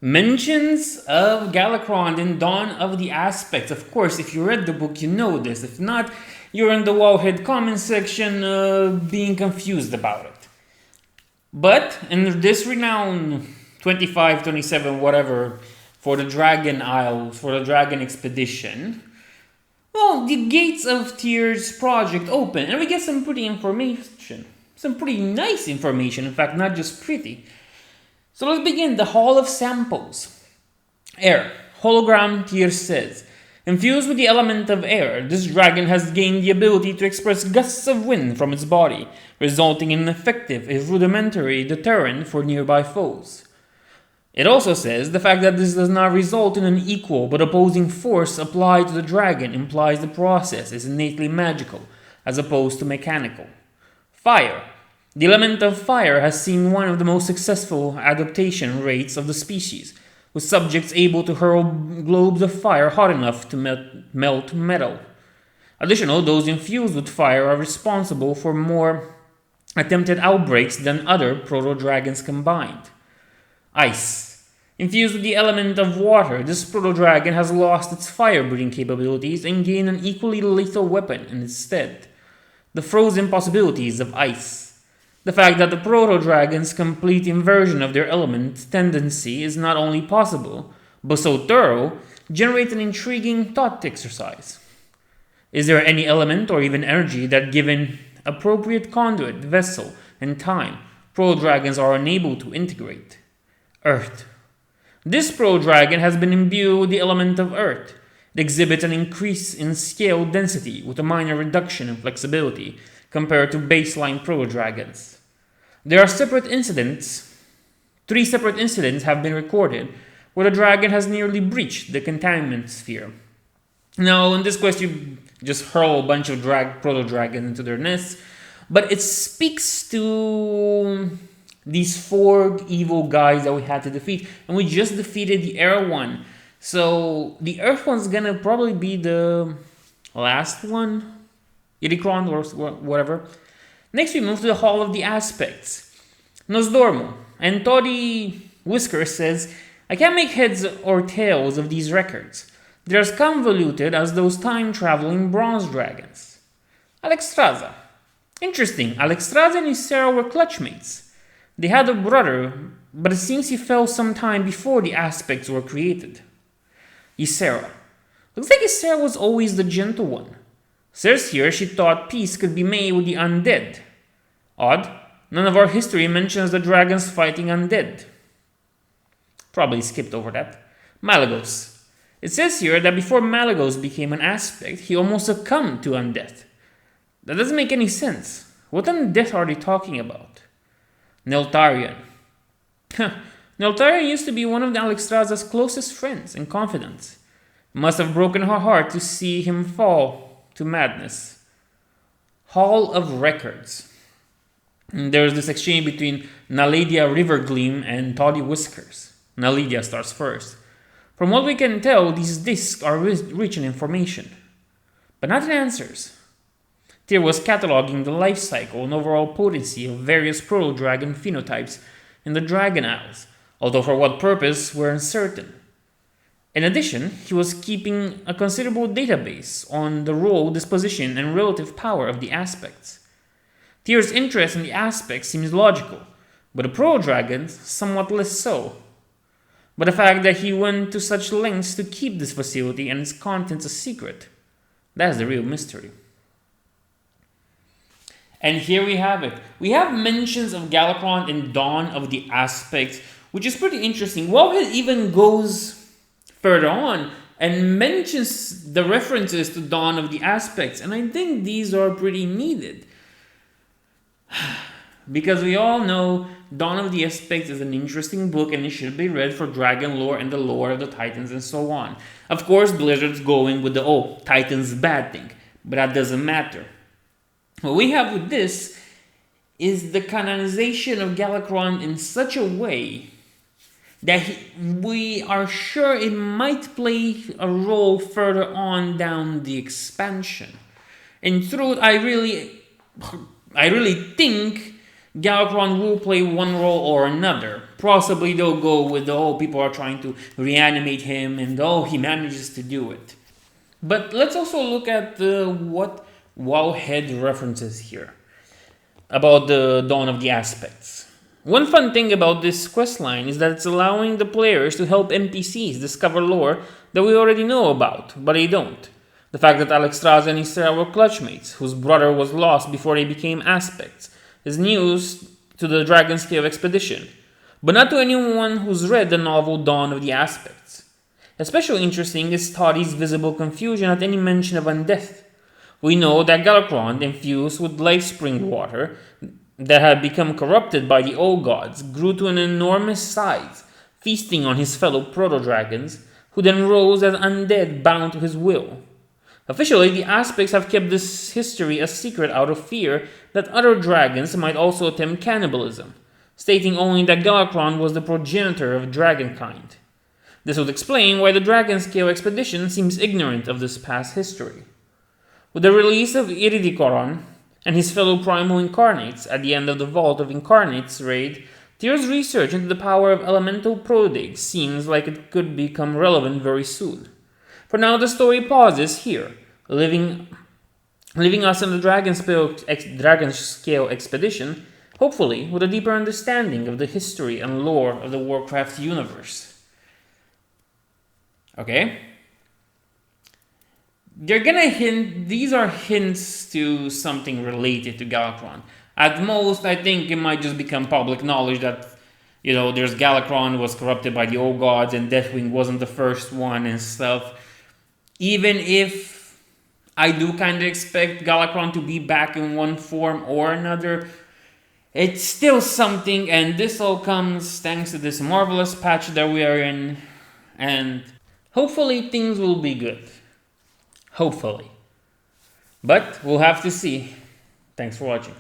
Mentions of Galakrond in Dawn of the Aspects. Of course, if you read the book, you know this. If not, you're in the Wowhead comment section being confused about it. But in this renowned 25, 27, whatever, for the Dragon Isle, for the Dragon Expedition, well, the gates of Tyr's project open, and we get some pretty information. Some pretty nice information, in fact, not just pretty. So let's begin. The Hall of Samples. Air. Hologram Tyr says, infused with the element of air, this dragon has gained the ability to express gusts of wind from its body, resulting in an effective, if rudimentary, deterrent for nearby foes. It also says the fact that this does not result in an equal but opposing force applied to the dragon implies the process is innately magical, as opposed to mechanical. Fire. The element of fire has seen one of the most successful adaptation rates of the species, with subjects able to hurl globes of fire hot enough to melt metal. Additionally, those infused with fire are responsible for more attempted outbreaks than other proto-dragons combined. Ice. Infused with the element of water, this proto-dragon has lost its fire-breathing capabilities and gained an equally lethal weapon in its stead. The frozen possibilities of ice. The fact that the proto-dragon's complete inversion of their element tendency is not only possible, but so thorough, generates an intriguing thought exercise. Is there any element or even energy that, given appropriate conduit, vessel, and time, proto-dragons are unable to integrate? Earth. This proto-dragon has been imbued with the element of earth. It exhibits an increase in scale density with a minor reduction in flexibility compared to baseline proto-dragons. There are three separate incidents have been recorded where the dragon has nearly breached the containment sphere. Now, in this quest, you just hurl a bunch of proto-dragons into their nests, but it speaks to these four evil guys that we had to defeat, and we just defeated the air one. So the earth one's gonna probably be the last one. Galakrond or whatever. Next we move to the Hall of the Aspects. Nosdormu. And Toddy Whisker says, I can't make heads or tails of these records. They're as convoluted as those time-traveling bronze dragons. Alexstrasza. Interesting, Alexstrasza and Ysera were clutchmates. They had a brother, but it seems he fell some time before the aspects were created. Ysera. Looks like Ysera was always the gentle one. Says here she thought peace could be made with the undead. Odd, none of our history mentions the dragons fighting undead. Probably skipped over that. Malagos. It says here that before Malagos became an aspect, he almost succumbed to undeath. That doesn't make any sense. What undeath are they talking about? Neltarion. Neltarion used to be one of Alexstrasza's closest friends and confidants. It must have broken her heart to see him fall to madness. Hall of Records. And there's this exchange between Naladia Rivergleam and Toddy Whiskers. Naladia starts first. From what we can tell, these discs are rich in information, but not in answers. Tyr was cataloging the life cycle and overall potency of various proto-dragon phenotypes in the Dragon Isles, although for what purpose were uncertain. In addition, he was keeping a considerable database on the role, disposition, and relative power of the aspects. Tyr's interest in the aspects seems logical, but the proto-dragons somewhat less so. But the fact that he went to such lengths to keep this facility and its contents a secret, that's the real mystery. And here we have it. We have mentions of Galakrond in Dawn of the Aspects, which is pretty interesting. WoW even goes further on and mentions the references to Dawn of the Aspects, and I think these are pretty needed. Because we all know Dawn of the Aspects is an interesting book and it should be read for dragon lore and the lore of the Titans and so on. Of course, Blizzard's going with the, Titans bad thing, but that doesn't matter. What we have with this is the canonization of Galakrond in such a way that we are sure it might play a role further on down the expansion. In truth, I really think Galakrond will play one role or another. Possibly they'll go with the whole people are trying to reanimate him and he manages to do it. But let's also look at what Wowhead references here about the Dawn of the Aspects. One fun thing about this questline is that it's allowing the players to help NPCs discover lore that we already know about, but they don't. The fact that Alexstrasza and Ysera were clutchmates, whose brother was lost before they became Aspects, is news to the Dragonscale expedition, but not to anyone who's read the novel Dawn of the Aspects. Especially interesting is Toddy's visible confusion at any mention of undeath. We know that Galakrond, infused with life spring water that had become corrupted by the old gods, grew to an enormous size, feasting on his fellow proto-dragons, who then rose as undead bound to his will. Officially, the Aspects have kept this history a secret out of fear that other dragons might also attempt cannibalism, stating only that Galakrond was the progenitor of dragonkind. This would explain why the Dragonscale expedition seems ignorant of this past history. With the release of Iridikoron and his fellow primal incarnates at the end of the Vault of Incarnates raid, Tyr's research into the power of elemental prodig seems like it could become relevant very soon. For now, the story pauses here, leaving us in the Dragonscale expedition, hopefully with a deeper understanding of the history and lore of the Warcraft universe. Okay? They're gonna hint, these are hints to something related to Galakrond. At most, I think it might just become public knowledge that, there's Galakrond was corrupted by the old gods and Deathwing wasn't the first one and stuff. Even if I do kind of expect Galakrond to be back in one form or another, it's still something, and this all comes thanks to this marvelous patch that we are in, and hopefully things will be good. Hopefully. But we'll have to see. Thanks for watching.